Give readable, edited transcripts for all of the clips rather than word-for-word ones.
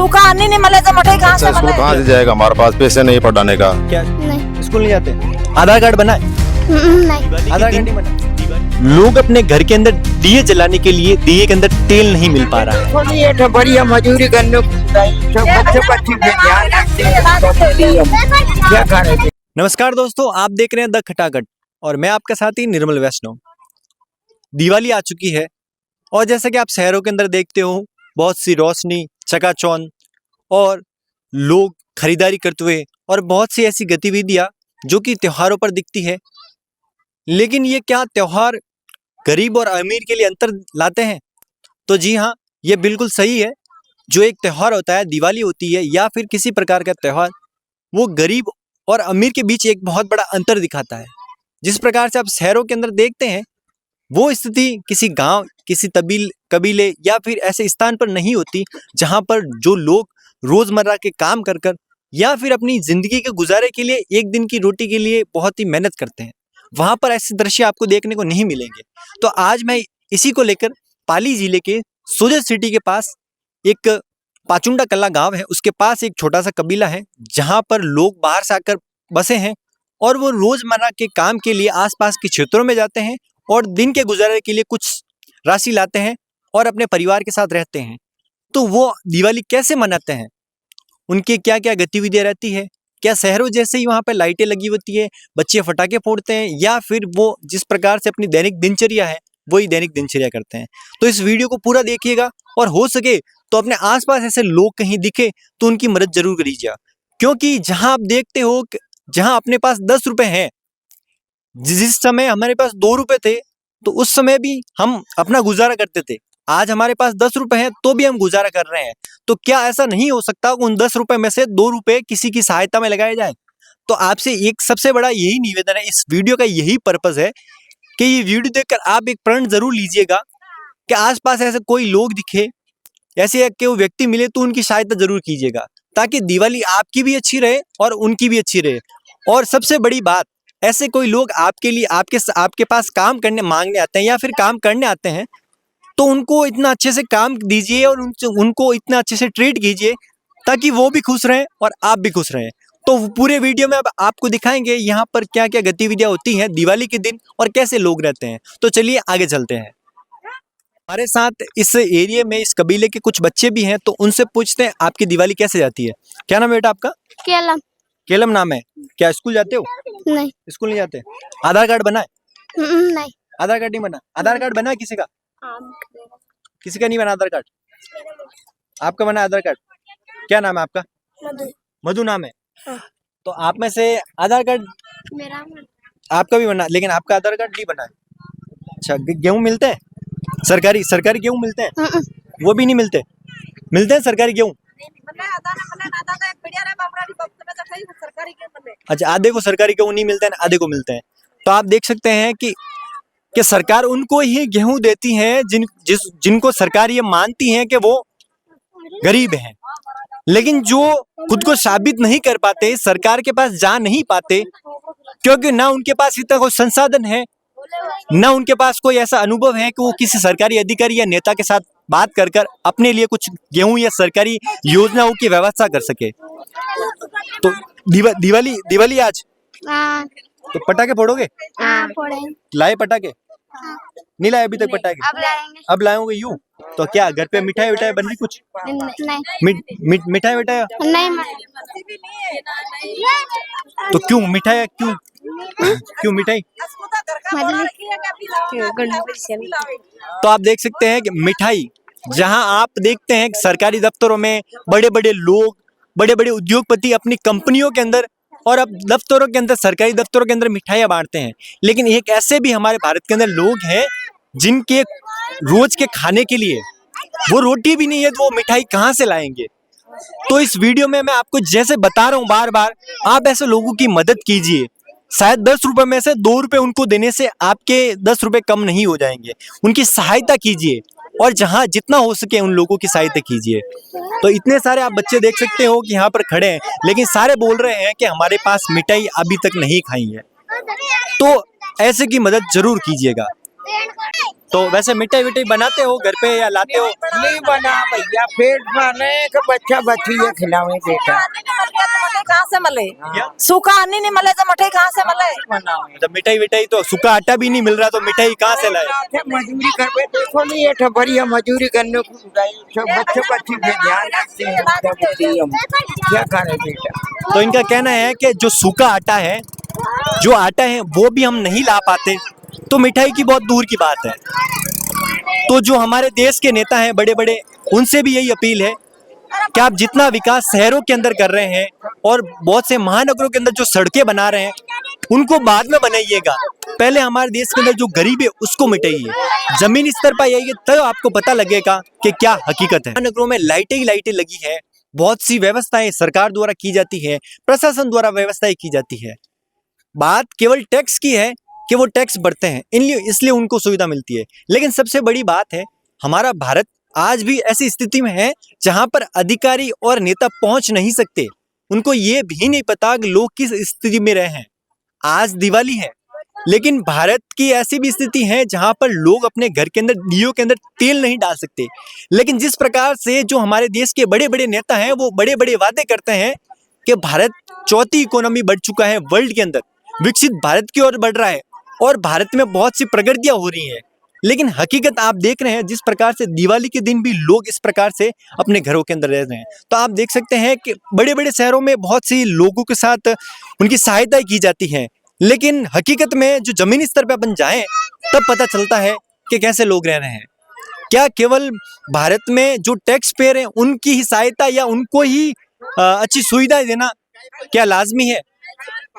सूखा आने नहीं मिले तो मिठाई कहाँ से स्कूल मिले? कहाँ से जाएगा, हमारे पास पैसे नहीं पढ़ाने का। क्या नहीं स्कूल नहीं जाते? आधार कार्ड बना है? नहीं आधार कार्ड नहीं बना। लोग अपने घर के अंदर दिए जलाने के लिए दिए के अंदर तेल नहीं मिल पा रहा है। थोड़ी ये तो बढ़िया मजदूरी करने को सब बच्चे बच्ची पे ध्यान रखते हैं, क्या करें। नमस्कार दोस्तों, आप देख रहे हैं द खटाखट और मैं आपका साथी निर्मल वैष्णव। दिवाली आ चुकी है और जैसा कि आप शहरों के अंदर देखते हो, बहुत सी रोशनी, चकाचौंध और लोग खरीदारी करते हुए और बहुत सी ऐसी गतिविधियां जो कि त्योहारों पर दिखती है। लेकिन ये क्या त्योहार गरीब और अमीर के लिए अंतर लाते हैं? तो जी हाँ, ये बिल्कुल सही है। जो एक त्यौहार होता है, दिवाली होती है या फिर किसी प्रकार का त्यौहार, वो गरीब और अमीर के बीच एक बहुत बड़ा अंतर दिखाता है। जिस प्रकार से आप शहरों के अंदर देखते हैं, वो स्थिति किसी गांव, किसी कबीले या फिर ऐसे स्थान पर नहीं होती जहां पर जो लोग रोजमर्रा के काम कर कर या फिर अपनी जिंदगी के गुजारे के लिए एक दिन की रोटी के लिए बहुत ही मेहनत करते हैं। वहां पर ऐसे दृश्य आपको देखने को नहीं मिलेंगे। तो आज मैं इसी को लेकर पाली जिले के सोजत सिटी के पास एक पाचुंडा कला गांव है, उसके पास एक छोटा सा कबीला है जहां पर लोग बाहर से आकर बसे हैं और वो रोजमर्रा के काम के लिए आसपास के क्षेत्रों में जाते हैं और दिन के गुजारे के लिए कुछ राशि लाते हैं और अपने परिवार के साथ रहते हैं। तो वो दिवाली कैसे मनाते हैं, उनकी क्या क्या गतिविधियां रहती है, क्या शहरों जैसे ही वहाँ पे लाइटें लगी होती है, बच्चे फटाके फोड़ते हैं या फिर वो जिस प्रकार से अपनी दैनिक दिनचर्या है वही दैनिक दिनचर्या करते हैं। तो इस वीडियो को पूरा देखिएगा और हो सके तो अपने आसपास ऐसे लोग कहीं दिखे तो उनकी मदद जरूर करिएगा। क्योंकि जहां आप देखते हो, जहां अपने पास 10 रुपए हैं, जिस समय हमारे पास 2 रुपए थे तो उस समय भी हम अपना गुजारा करते थे। आज हमारे पास 10 रुपए हैं तो भी हम गुजारा कर रहे हैं। तो क्या ऐसा नहीं हो सकता उन 10 रुपए में से 2 रुपए किसी की सहायता में लगाए जाए? तो आपसे एक सबसे बड़ा यही निवेदन है, इस वीडियो का यही पर्पस है कि ये वीडियो देखकर आप एक प्रण जरूर लीजिएगा कि आसपास ऐसे कोई लोग दिखे, ऐसे कि वो व्यक्ति मिले तो उनकी सहायता जरूर कीजिएगा, ताकि दिवाली आपकी भी अच्छी रहे और उनकी भी अच्छी रहे। और सबसे बड़ी बात, ऐसे कोई लोग आपके लिए आपके पास काम करने मांगने आते हैं या फिर काम करने आते हैं तो उनको इतना अच्छे से काम दीजिए और उनको इतना अच्छे से ट्रीट कीजिए ताकि वो भी खुश रहें और आप भी खुश रहें। तो पूरे वीडियो में अब आपको दिखाएंगे यहाँ पर क्या क्या गतिविधियां होती हैं दिवाली के दिन और कैसे लोग रहते हैं। तो चलिए आगे चलते हैं। हमारे साथ इस एरिया में इस कबीले के कुछ बच्चे भी हैं, तो उनसे पूछते हैं आपकी दिवाली कैसे जाती है। क्या नाम है बेटा आपका? केलम केलम नाम है। क्या स्कूल जाते हो? नहीं स्कूल नहीं जाते। आधार कार्ड बना है? नहीं आधार कार्ड नहीं बना। आधार कार्ड बना है किसी का? किसी का नहीं बना आधार कार्ड। आपका बना आधार कार्ड? क्या नाम है आपका? मधु नाम है। हाँ। तो आप में से आधार कार्ड मेरा आपका भी बना, लेकिन आपका आधार कार्ड नहीं बना है। अच्छा, गेहूं मिलते हैं? सरकारी गेहूं मिलते हैं? वो भी नहीं मिलते। मिलते हैं सरकारी गेहूं? अच्छा, आधे को सरकारी गेहूं नहीं मिलते हैं, आधे को मिलते हैं। तो आप देख सकते हैं कि सरकार उनको ही गेहूं देती है जिनको सरकार ये मानती है कि वो गरीब हैं, लेकिन जो खुद को साबित नहीं कर पाते, सरकार के पास जा नहीं पाते, क्योंकि ना उनके पास इतना कोई संसाधन है, ना उनके पास कोई ऐसा अनुभव है कि वो किसी सरकारी अधिकारी या नेता के साथ बात कर कर अपने लिए कुछ गेहूं या सरकारी योजनाओं की व्यवस्था कर सके। तो दिवाली आज तो पटाखे फोड़ोगे? लाए पटाखे? नहीं लाए अभी तक पटाखे? अब लाएंगे। अब लाओगे यूं? तो क्या घर पे मिठाई विठाई बन रही कुछ? नहीं मिठाई विठाई? नहीं तो क्यों मिठाई, क्यों मिठाई? तो आप देख सकते हैं कि मिठाई, जहां आप देखते हैं सरकारी दफ्तरों में बड़े बड़े लोग, बड़े बड़े उद्योगपति अपनी कंपनियों के अंदर और अब दफ्तरों के अंदर, सरकारी दफ्तरों के अंदर मिठाइयां बांटते हैं, लेकिन एक ऐसे भी हमारे भारत के अंदर लोग हैं जिनके रोज के खाने के लिए वो रोटी भी नहीं है, तो वो मिठाई कहाँ से लाएंगे? तो इस वीडियो में मैं आपको जैसे बता रहा हूँ बार बार, आप ऐसे लोगों की मदद कीजिए। शायद 10 रुपए में से 2 रुपए उनको देने से आपके 10 रुपए कम नहीं हो जाएंगे। उनकी सहायता कीजिए और जहां जितना हो सके उन लोगों की सहायता कीजिए। तो इतने सारे आप बच्चे देख सकते हो कि यहाँ पर खड़े हैं, लेकिन सारे बोल रहे हैं कि हमारे पास मिठाई अभी तक नहीं खाई है। तो ऐसे की मदद जरूर कीजिएगा। तो वैसे मिठाई विठाई बनाते हो घर पे या लाते हो? नहीं बना भैया, पेट भरने का बच्चा बच्ची है खिलावे बेटा। कहाँ से मले? क्या? सूखा अन्नी नहीं मले तो मठे कहाँ से मले? तो मिठाई विठाई तो सूखा आटा भी नहीं मिल रहा तो मिठाई कहाँ से लाए? मजदूरी करवे देखो नहीं, ये बढ़िया मजदूरी करने को सब बच्चे बच्ची पे ध्यान रखते हैं, हम क्या करें बेटा। तो इनका कहना है कि जो सूखा आटा है, जो आटा है वो भी हम नहीं ला पाते तो मिठाई की बहुत दूर की बात है। तो जो हमारे देश के नेता हैं बड़े बड़े, उनसे भी यही अपील है कि आप जितना विकास शहरों के अंदर कर रहे हैं और बहुत से महानगरों के अंदर जो सड़कें बना रहे हैं उनको बाद में बनाइएगा, पहले हमारे देश के अंदर जो गरीब है उसको मिटाइए, जमीनी स्तर पर आइए तो आपको पता लगेगा कि क्या हकीकत है। महानगरों में लाइटें ही लाइटें लगी है, बहुत सी व्यवस्थाएं सरकार द्वारा की जाती है, प्रशासन द्वारा व्यवस्थाएं की जाती है। बात केवल टैक्स की है कि वो टैक्स बढ़ते हैं इसलिए उनको सुविधा मिलती है, लेकिन सबसे बड़ी बात है हमारा भारत आज भी ऐसी स्थिति में है जहां पर अधिकारी और नेता पहुंच नहीं सकते, उनको ये भी नहीं पता कि लोग किस स्थिति में रहे हैं। आज दिवाली है लेकिन भारत की ऐसी भी स्थिति है जहां पर लोग अपने घर के अंदर दियों के अंदर तेल नहीं डाल सकते, लेकिन जिस प्रकार से जो हमारे देश के बड़े बड़े नेता हैं वो बड़े बड़े वादे करते हैं कि भारत चौथी इकोनॉमी बढ़ चुका है वर्ल्ड के अंदर, विकसित भारत की ओर बढ़ रहा है और भारत में बहुत सी प्रगतियां हो रही हैं, लेकिन हकीकत आप देख रहे हैं जिस प्रकार से दिवाली के दिन भी लोग इस प्रकार से अपने घरों के अंदर रह रहे हैं। तो आप देख सकते हैं कि बड़े बड़े शहरों में बहुत सी लोगों के साथ उनकी सहायता की जाती है, लेकिन हकीकत में जो जमीनी स्तर पर अपन जाएं तब पता चलता है कि कैसे लोग रह रहे हैं। क्या केवल भारत में जो टैक्स पेयर हैं उनकी ही सहायता या उनको ही अच्छी सुविधाएं देना क्या लाजमी है?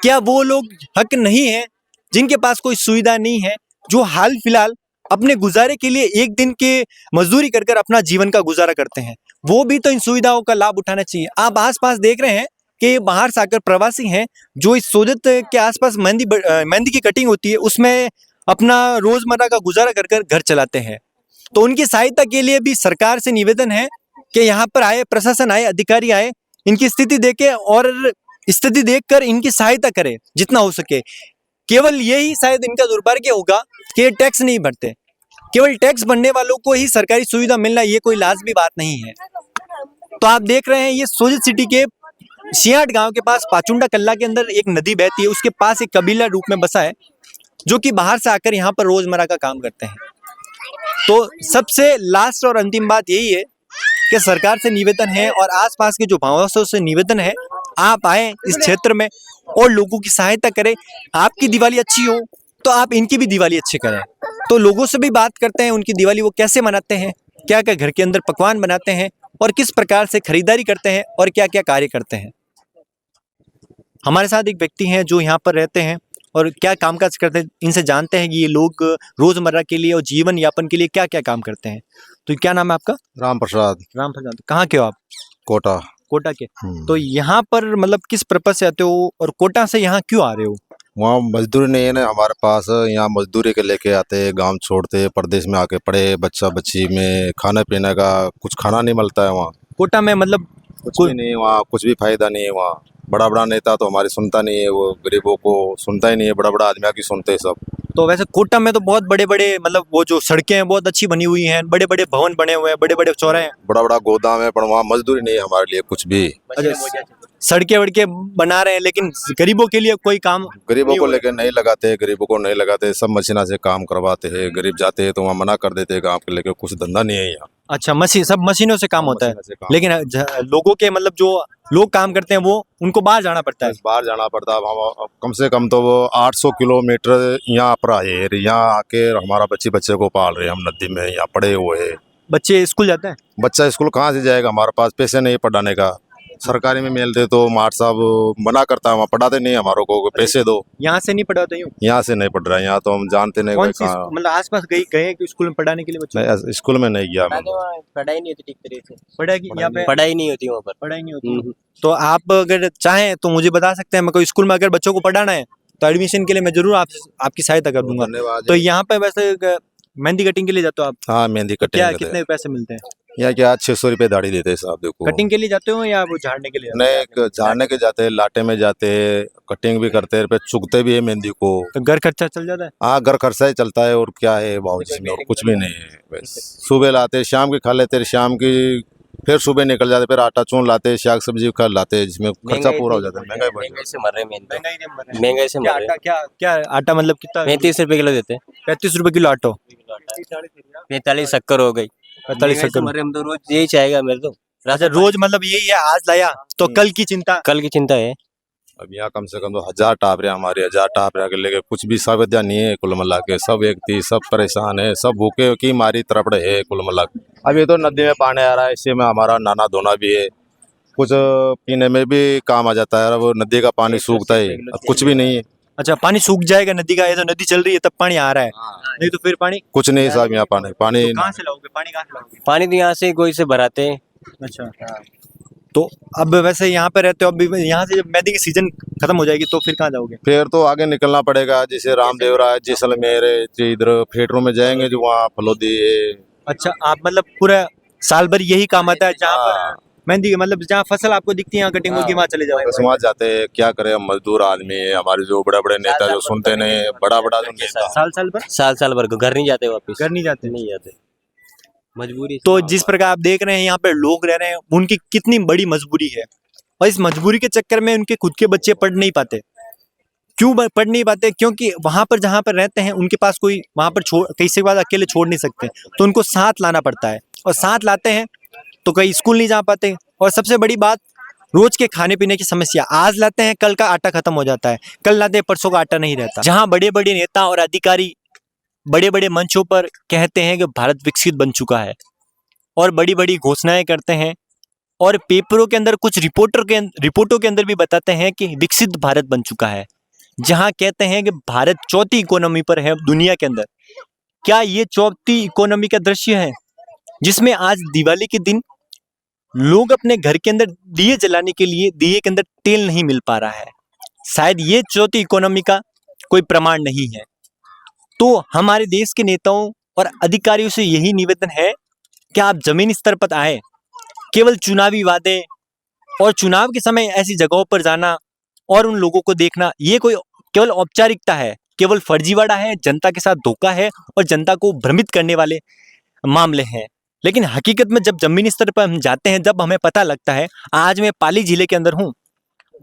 क्या वो लोग हक नहीं है जिनके पास कोई सुविधा नहीं है, जो हाल फिलहाल अपने गुजारे के लिए एक दिन के मजदूरी कर कर अपना जीवन का गुजारा करते हैं, वो भी तो इन सुविधाओं का लाभ उठाना चाहिए। आप आसपास देख रहे हैं कि बाहर से आकर प्रवासी हैं जो इस सोजत के आसपास मेहंदी की कटिंग होती है उसमें अपना रोजमर्रा का गुजारा कर कर घर चलाते हैं। तो उनकी सहायता के लिए भी सरकार से निवेदन है कि यहाँ पर आए, प्रशासन आए, अधिकारी आए, इनकी स्थिति देखे और स्थिति देखकर इनकी सहायता करे जितना हो सके। केवल यही शायद इनका दुर्भाग्य होगा कि टैक्स नहीं भरते, केवल टैक्स भरने वालों को ही सरकारी सुविधा मिलना ये कोई लाजमी बात नहीं है। तो आप देख रहे हैं ये सोजत सिटी के सियाट गांव के पास पाचुंडा कल्ला के अंदर एक नदी बहती है, उसके पास एक कबीला रूप में बसा है जो कि बाहर से आकर यहाँ पर रोजमर्रा का काम करते हैं। तो सबसे लास्ट और अंतिम बात यही है कि सरकार से निवेदन है और आसपास के जो भावों से निवेदन है, आप आए इस क्षेत्र में और लोगों की सहायता करें। आपकी दिवाली अच्छी हो तो आप इनकी भी दिवाली अच्छी करें। तो लोगों से भी बात करते हैं उनकी दिवाली वो कैसे मनाते हैं, क्या क्या घर के अंदर पकवान बनाते हैं और किस प्रकार से खरीदारी करते हैं और क्या क्या कार्य करते हैं। हमारे साथ एक व्यक्ति हैं जो यहाँ पर रहते हैं और क्या कामकाज करते हैं, इनसे जानते हैं कि ये लोग रोजमर्रा के लिए और जीवन यापन के लिए क्या क्या काम करते हैं। तो क्या नाम है आपका? राम प्रसाद। राम प्रसाद। कहाँ के हो आप? कोटा। कोटा के। तो यहाँ पर मतलब किस पर्पज से आते हो और कोटा से यहाँ क्यों आ रहे हो? वहाँ मजदूरी नहीं है ना हमारे पास, यहाँ मजदूरी के लेके आते, गांव छोड़ते, प्रदेश में आके पड़े, बच्चा बच्ची में खाने पीने का कुछ खाना नहीं मिलता है वहाँ। कोटा में मतलब कुछ भी नहीं, वहाँ कुछ भी फायदा नहीं है। वहाँ बड़ा बड़ा नेता तो हमारी सुनता नहीं है, वो गरीबों को सुनता ही नहीं है, बड़ा बड़ा आदमियों की सुनते हैं सब। तो वैसे कोटा में तो बहुत बड़े बड़े मतलब वो जो सड़कें हैं बहुत अच्छी बनी हुई हैं, बड़े बड़े भवन बने हुए हैं, बड़े बड़े चौराहे हैं, बड़ा बड़ा गोदाम है, पर वहाँ मजदूरी नहीं है हमारे लिए कुछ भी। सड़कें वड़के बना रहे हैं लेकिन गरीबों के लिए कोई काम गरीबों को लेकर नहीं लगाते, गरीबों को नहीं लगाते, सब मशीना से काम करवाते हैं। गरीब जाते हैं तो वहाँ मना कर देते हैं, गाँव के लेकर कुछ धंधा नहीं है यहाँ। अच्छा, सब मशीनों से काम होता है, मशीनों से काम। लेकिन लोगों के मतलब जो लोग काम करते हैं वो उनको बाहर जाना पड़ता है। बाहर जाना पड़ता है, हम कम से कम तो वो 800 किलोमीटर यहाँ पर आए, यहाँ आके हमारा बच्चे को पाल रहे हैं हम, नदी में यहाँ पड़े हुए हैं। बच्चे स्कूल जाते हैं? बच्चा स्कूल कहाँ से जाएगा, हमारे पास पैसे नहीं पढ़ाने का। सरकारी में मिलते तो मार साहब मना करता है, वहाँ पढ़ाते नहीं हमारों को, पैसे दो। यहाँ से नहीं पढ़ाते? यूँ यहाँ से नहीं पढ़ रहा है, यहाँ तो हम जानते नहीं। कौन सी मतलब आसपास गए कि स्कूल में पढ़ाने के लिए बच्चे? नहीं, स्कूल में नहीं गया मैं। पढ़ाई नहीं होती ठीक तरीके से, पढ़ाई यहाँ पे पढ़ाई नहीं होती वहाँ पर, पढ़ाई नहीं होती। तो आप अगर चाहें तो मुझे बता सकते हैं, मैं कोई स्कूल में अगर बच्चों को पढ़ाना है तो एडमिशन के लिए मैं जरूर आपकी सहायता कर दूंगा। धन्यवाद। तो यहाँ पे वैसे मेहंदी कटिंग के लिए जाते हो आप? हाँ, मेहंदी कटिंग क्या कितने पैसे मिलते हैं? यहाँ क्या 600 रुपये दाढ़ी देते हैं साहब। देखो कटिंग के लिए जाते हो या वो झाड़ने के लिए जाते नहीं, एक झाड़ने के जाते हैं, लाटे में जाते हैं, कटिंग भी करते हैं, फिर चुगते भी है मेहंदी को। हो? तो घर खर्चा चल जाता है। हाँ, घर खर्चा ही चलता है, और क्या है भाव जिसमें, और कुछ भी नहीं है। बस सुबह लाते, शाम की खा लेते, शाम की फिर सुबह निकल जाते, फिर आटा चून लाते, साग सब्जी खा लाते, जिसमें खर्चा पूरा हो जाता है। महंगाई बढ़ महंगाई से मर रहे हैं मेन तो। महंगाई महंगाई से मर क्या रहे आटा क्या क्या आटा मतलब कितना? 35 रुपए किलो देते हैं। 35 रुपए किलो आटो। 45 शक्कर हो गई। 45 महंगाई से मर रहे हैं हम तो, रोज यही चाहेगा मेरे तो। अच्छा, रोज मतलब यही है, आज लाया तो कल की चिंता। कल की चिंता है। अब यहाँ कम से कम तो 1000 टापरिया, हमारे 1000 टापरिया के लेके कुछ भी सावधिया नहीं है। कुल मिला के सब व्यक्ति सब परेशान है, सब भूखे की मारी तरपड़े है कुल मिला के। अब ये तो नदी में पानी आ रहा है, इससे में हमारा नहाना धोना भी है, कुछ पीने में भी काम आ जाता है। अब नदी का पानी सूखता है, अब कुछ भी नहीं है। अच्छा, पानी सूख जाएगा नदी का? ये तो नदी चल रही है तब पानी आ रहा है, नहीं तो फिर पानी कुछ नहीं साहब, यहाँ पानी तो कहाँ से लाओगे? पानी कहाँ से लाओगे? पानी तो यहाँ से कोई से भराते हैं। अच्छा, तो अब वैसे यहाँ पे रहते हो, अब यहाँ से जब मेहंदी की सीजन खत्म हो जाएगी तो फिर कहाँ जाओगे? फिर तो आगे निकलना पड़ेगा, जैसे रामदेवरा है, जैसलमेर है, इधर थिएटरों में जाएंगे, जो वहाँ फलोदी है। अच्छा, आप मतलब पूरा साल भर यही काम आता है जहाँ पर हाँ, मेहंदी मतलब जहाँ फसल आपको दिखती है यहाँ कटिंग होगी वहाँ चले जाओगे? बस वहाँ जाते हैं, क्या करें, हम मजदूर आदमी है, हमारे जो बड़े बड़े नेता जो सुनते नहीं, बड़ा बड़ा जो नेता। साल भर साल भर घर नहीं जाते, वापस घर नहीं जाते? नहीं जाते, मजबूरी। तो जिस प्रकार आप देख रहे हैं यहाँ पे लोग रह रहे हैं, उनकी कितनी बड़ी मजबूरी है, और इस मजबूरी के चक्कर में उनके खुद के बच्चे पढ़ नहीं पाते। क्यों पढ़ नहीं पाते? क्योंकि वहां पर जहां पर रहते हैं उनके पास कोई वहां पर कई से बाद अकेले छोड़ नहीं सकते, तो उनको साथ लाना पड़ता है, और साथ लाते हैं तो कई स्कूल नहीं जा पाते। और सबसे बड़ी बात, रोज के खाने पीने की समस्या। आज लाते हैं, कल का आटा खत्म हो जाता है, कल लाते हैं, परसों का आटा नहीं रहता। जहां बड़े बड़े नेता और अधिकारी बड़े बड़े मंचों पर कहते हैं कि भारत विकसित बन चुका है, और बड़ी बड़ी घोषणाएं करते हैं, और पेपरों के अंदर कुछ रिपोर्टों के अंदर भी बताते हैं कि विकसित भारत बन चुका है, जहां कहते हैं कि भारत चौथी इकोनॉमी पर है दुनिया के अंदर। क्या ये चौथी इकोनॉमी का दृश्य है जिसमें आज दिवाली के दिन लोग अपने घर के अंदर दिए जलाने के लिए दिए के अंदर तेल नहीं मिल पा रहा है? शायद ये चौथी इकोनॉमी का कोई प्रमाण नहीं है। तो हमारे देश के नेताओं और अधिकारियों से यही निवेदन है कि आप जमीनी स्तर पर आए। केवल चुनावी वादे और चुनाव के समय ऐसी जगहों पर जाना और उन लोगों को देखना, ये कोई केवल औपचारिकता है, केवल फर्जीवाड़ा है, जनता के साथ धोखा है और जनता को भ्रमित करने वाले मामले हैं। लेकिन हकीकत में जब जमीनी स्तर पर हम जाते हैं, जब हमें पता लगता है, आज मैं पाली जिले के अंदर हूँ,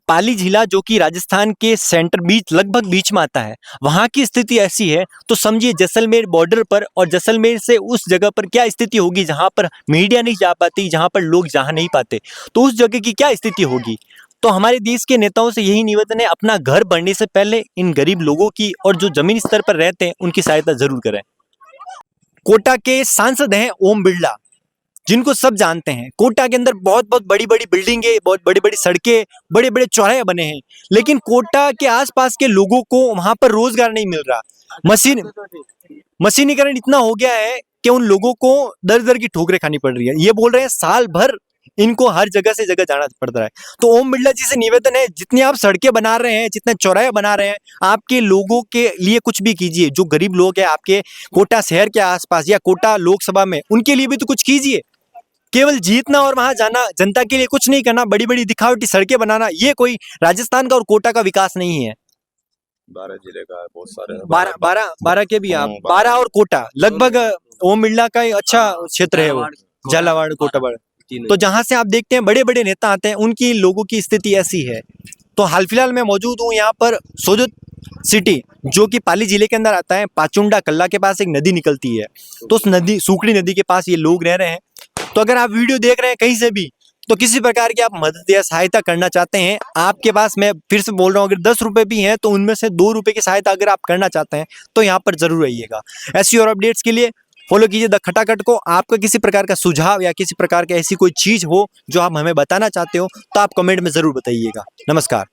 पाली जिला जो कि राजस्थान के सेंटर बीच लगभग बीच में आता है, वहां की स्थिति ऐसी है तो समझिए जैसलमेर बॉर्डर पर, और जैसलमेर से उस जगह पर क्या स्थिति होगी जहां पर मीडिया नहीं जा पाती, जहां पर लोग जा नहीं पाते, तो उस जगह की क्या स्थिति होगी। तो हमारे देश के नेताओं से यही निवेदन है, अपना घर बनने से पहले इन गरीब लोगों की और जो जमीनी स्तर पर रहते हैं उनकी सहायता जरूर करें। कोटा के सांसद हैं ओम बिरला, जिनको सब जानते हैं। कोटा के अंदर बहुत बहुत बड़ी बड़ी बिल्डिंगें, बहुत बड़ी बड़ी सड़कें, बड़े बड़े चौराहे बने हैं, लेकिन कोटा के आसपास के लोगों को वहां पर रोजगार नहीं मिल रहा। मशीनीकरण इतना हो गया है कि उन लोगों को दर दर की ठोकरें खानी पड़ रही है। ये बोल रहे हैं साल भर इनको हर जगह से जगह जाना पड़ रहा है। तो ओम बिरला जी से निवेदन है, जितनी आप सड़कें बना रहे हैं, जितने चौराहे बना रहे हैं, आपके लोगों के लिए कुछ भी कीजिए। जो गरीब लोग हैं आपके कोटा शहर के आसपास या कोटा लोकसभा में, उनके लिए भी तो कुछ कीजिए। केवल जीतना और वहां जाना, जनता के लिए कुछ नहीं करना, बड़ी बड़ी दिखावटी सड़कें बनाना, ये कोई राजस्थान का और कोटा का विकास नहीं है। 12 जिले का है, बहुत सारे 12 के भी आप 12 और कोटा लगभग ओम बिरला का अच्छा क्षेत्र है वो, झालावाड़ कोटा। तो जहां से आप देखते हैं बड़े बड़े नेता आते हैं, उनकी लोगों की स्थिति ऐसी है। तो हाल फिलहाल मैं मौजूद हूँ यहाँ पर सोजत सिटी, जो कि पाली जिले के अंदर आता है। पाचुंडा कल्ला के पास एक नदी निकलती है, तो उस नदी, सूखड़ी नदी के पास ये लोग रह रहे हैं। तो अगर आप वीडियो देख रहे हैं कहीं से भी, तो किसी प्रकार की आप मदद या सहायता करना चाहते हैं, आपके पास, मैं फिर से बोल रहा हूँ, अगर 10 रुपए भी हैं तो उनमें से 2 रुपए की सहायता अगर आप करना चाहते हैं तो यहाँ पर जरूर आइएगा। ऐसी और अपडेट्स के लिए फॉलो कीजिए द खटाखट को। आपका किसी प्रकार का सुझाव या किसी प्रकार की ऐसी कोई चीज हो जो आप हमें बताना चाहते हो, तो आप कमेंट में जरूर बताइएगा। नमस्कार।